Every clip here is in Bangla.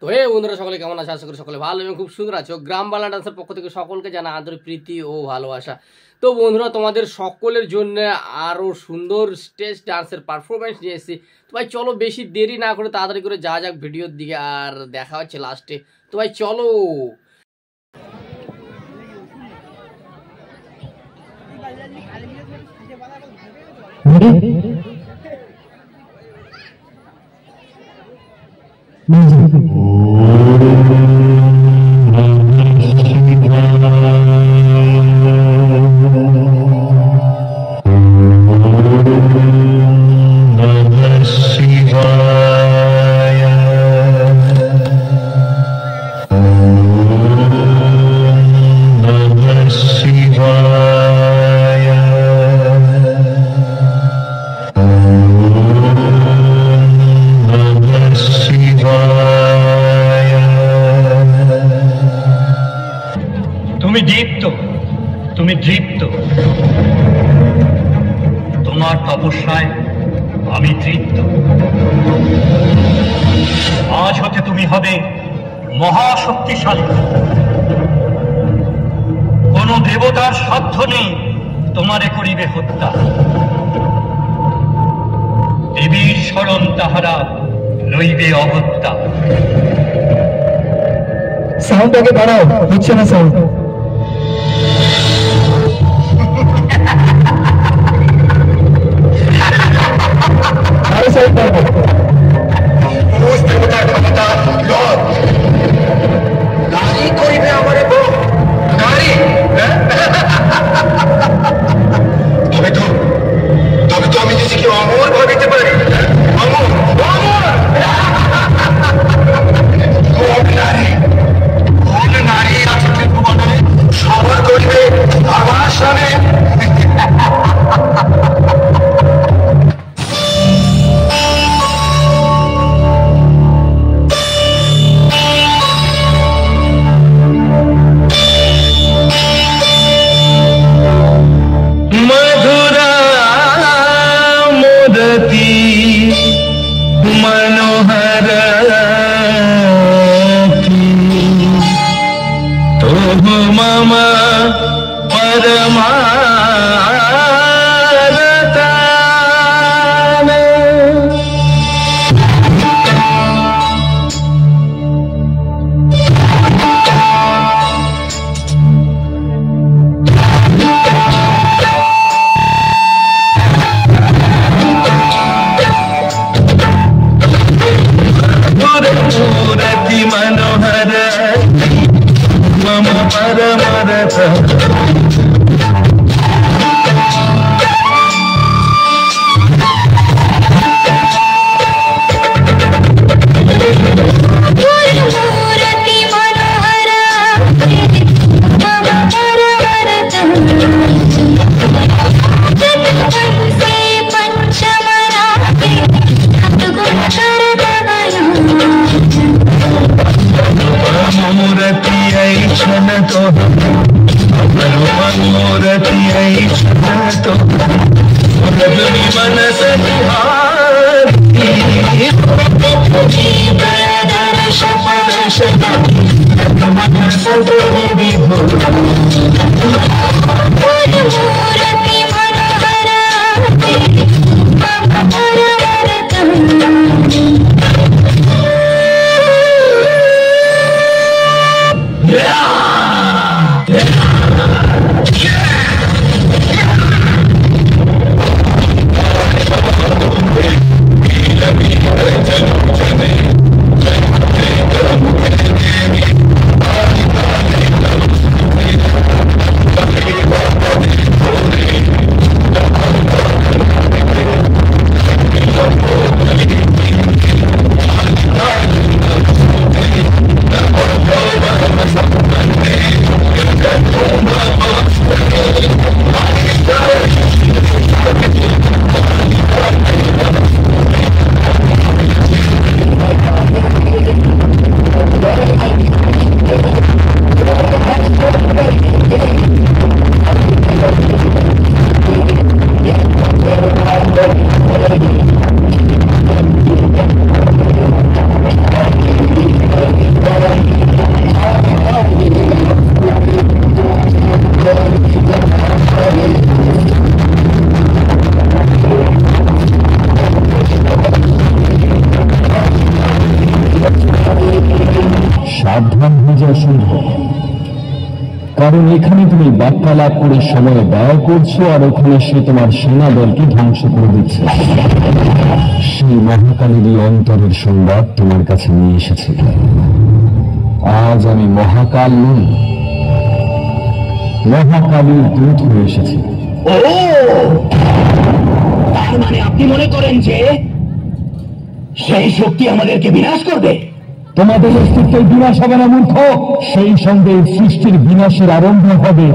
তো বন্ধুরা সকলে কেমন আছে? আশা করি সকলে ভালো এবং খুব সুন্দর আছে। গ্রাম বাংলা ডান্সের পক্ষ থেকে সকলকে জানা আন্তরিক প্রীতি ও ভালোবাসা। তো বন্ধুরা, তোমাদের সকলের জন্য আরও সুন্দর স্টেজ ডান্সের পারফরমেন্স নিয়ে এসেছি। তো ভাই চলো বেশি দেরি না করে তাড়াতাড়ি করে যা যাক ভিডিওর দিকে, আর দেখা হচ্ছে লাস্টে। তো ভাই চলো। তুমি দীপ্ত, তোমার তপস্যায় আমি তৃপ্ত। আজ হতে তুমি হবে মহাশক্তিশালী। কোন দেবতার সাধ্য নেই তোমারে করিবে হত্যা। দেবীর শরণ তাহারা লইবে অগত্যা। সাউন্ডটাকে বাড়াও, হচ্ছে না সাউন্ড। मनोहर तुम मम परमारता मनोहर मम परमरता मूर्ति ऐसन तो मूर्ति ऐसन तो मन से সাবধান হয়ে যাওয়া সম্ভব, কারণ এখানে তুমি বার্তালাপ করে সময় ব্যয় করছো আর ওখানে সে তোমার সেনা দলকে ধ্বংস করে দিচ্ছে। সেই মহাকালেরই অন্তরের সংবাদ তোমার কাছে নিয়ে এসেছে। আজ আমি মহাকাল নই, মহাকালীর দূত হয়ে এসেছি। ও, তার মানে আপনি মনে করেন যে সেই শক্তি আমাদেরকে বিনাশ করবে? তোমাদের অস্তিত্বের বিনাশ হবে না মূর্খ, সেই সঙ্গে সৃষ্টির বিনাশের আরম্ভ হবে।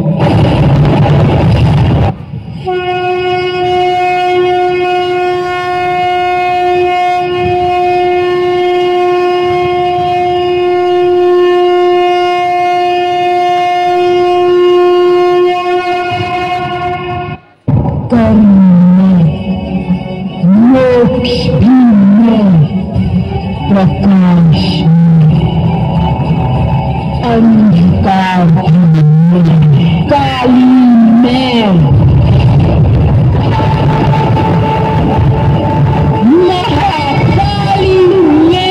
प्रकाश अंधकार काली में महाकाली में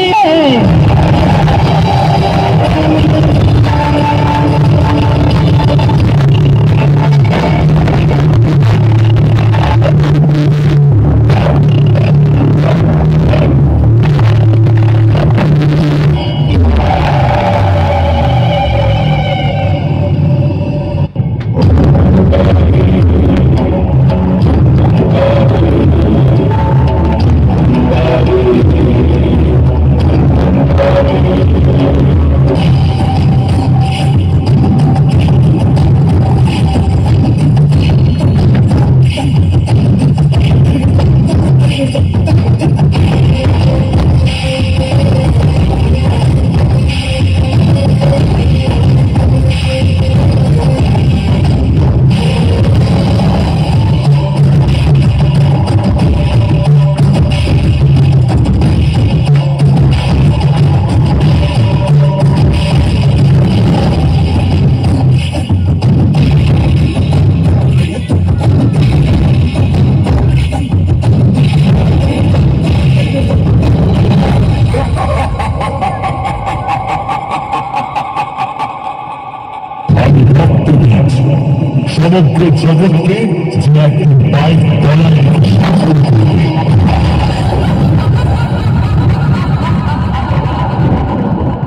সমগ্র জগৎকে যে একটি বাইক বলার শাসন করবে।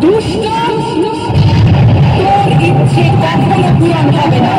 দুষ্ট, তোর ইচ্ছে কখনো পূরণ হবে না।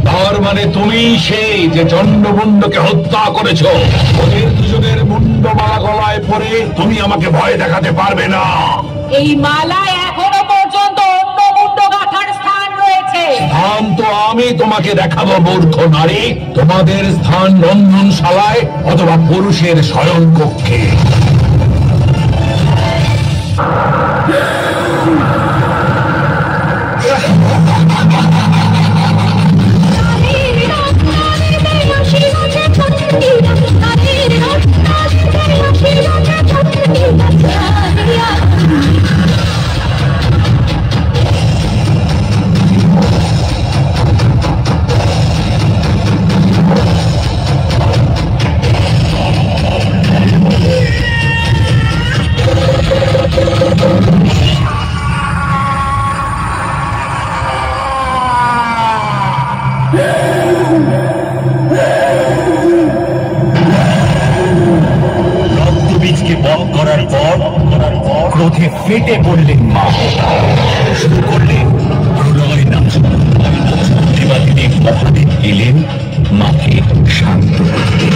তার মানে তুমি সেই যে চন্ডমুন্ডকে হত্যা করেছ। ওদের দুজনের মুন্ডমালা গলায় পরে তুমি আমাকে ভয় দেখাতে পারবে না। এই মালায় এখনো পর্যন্ত অন্য মুন্ড গাঁথার স্থান রয়েছে। স্থান তো আমি তোমাকে দেখাবো মূর্খ নারী। তোমাদের স্থান রন্ধনশালায় অথবা পুরুষের শয়ন কক্ষে। রক্তবীজকে বধ করার পর ক্রোধে ফেটে পড়লেন মা। শুরু করলেন প্রলয় নাচ। এবার তিনি মহাদেব এলেন মাকে শান্ত করতে।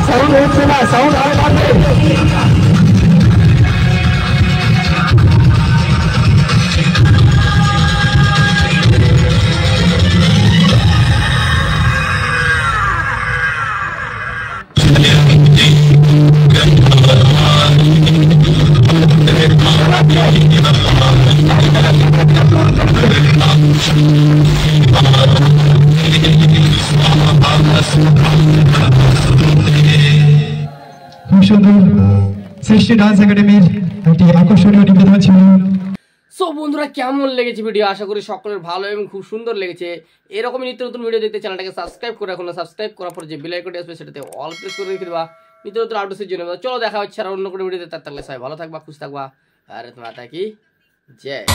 সাউন্ড হচ্ছে না, সাউন্ড আরো বাড়বে। খুব সুন্দর সৃষ্টি ডান্স একাডেমির একটি আকর্ষণীয় নিবেদন ছিল। সো বন্ধুরা কেমন লেগেছে ভিডিও, আশা করি সকলের ভালো এবং খুব সুন্দর লেগেছে। এরকমই নিত্য নতুন ভিডিও দেখতে চ্যানেলটাকে সাবস্ক্রাইব করে রাখুন, সাবস্ক্রাইব করার পর যে বেল আইকনটি আসবে সেটাতে অল প্রেস করে রেখে দেবা নিত্য নতুন আপডেটসের জন্য। চলো দেখা হচ্ছে আর অন্য কোনো ভিডিওতে, তার থাকলে সবাই ভালো থাকবা, খুশ থাকবা, ভারত মাতা কি জয়।